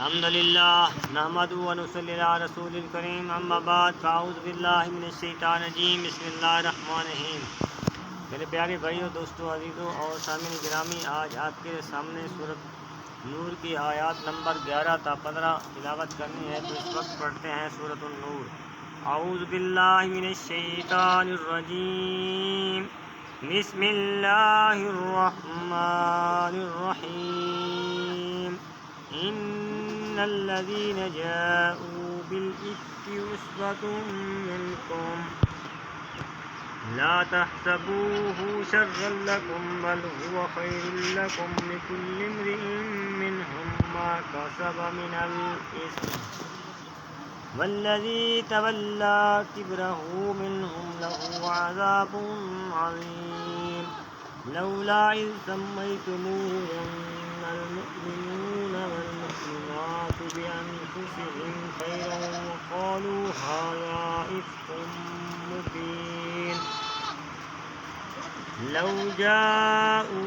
अल्हम्दुलिल्लाह नहमदुहु व नुसल्ली अला रसूलिल करीम अम्मा बाद फ़अऊज़ु बिल्लाहि मिनश शैतानिर रजीम बिस्मिल्लाहिर रहमानिर रहीम। मेरे प्यारे भाइयों, दोस्तों, अजीज़ों और सामिन गिरामी, आज आपके सामने सूरत नूर की आयत नंबर 11 था 15 तिलावत करनी है। तो इस वक्त पढ़ते हैं सूरतुन नूर। अऊज़ु बिल्लाहि मिनश शैतानिर रजीम बिस्मिल्लाहिर रहमानिर रहीम। इन्नल्लज़ीना जाऊ बिल-इफ़्की उस्वतुम मिनकुम ला तहसबूहु शर्रन लकुम बल हुवा खैरुल लकुम लिकुल्लि इम्रिइन मिनहुम मा कसब मिनल इस्म वल्लज़ी तवल्ला किब्रहु मिनहुम लहु अज़ाबुन अज़ीम। लौला इज़ सम्मय्तमूहुमुन्नल मुअ्मिनूना वल मुअ्मिनातु बिअन्फुसिहिम खैरन व क़ालू हाज़ा इफ़्कुम मुबीन। लौ जाऊ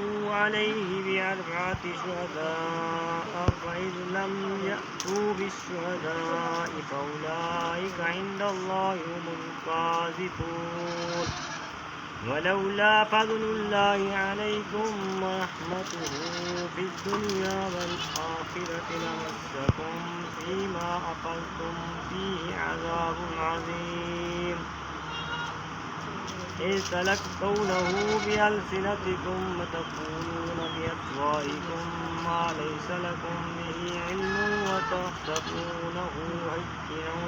अलैहि बिअरबअति शुहदाअ फ़इज़ लम यअतू बिश्शुहदाइ फ़उलाइका इंदल्लाहि हुमुल काज़िबून। वलौला फ़ज़्लुल्लाहि अलैकुम व रहमतुहु फ़िद्दुन्या वल आखिरति लमस्सकुम फ़ीमा अफ़ज़्तुम फ़ीहि अज़ाबुन अज़ीम। इज़ तलक़्क़ौनहु बिअल्सिनतिकुम व तक़ूलून बिअफ़वाहिकुम मा लैस लकुम बिही इल्मुन व तहसबूनहु हय्यिनन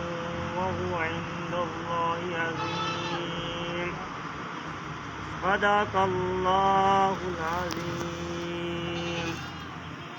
व हुवा इंदल्लाहि अज़ीम। सदक़ल्लाहुल अज़ीम।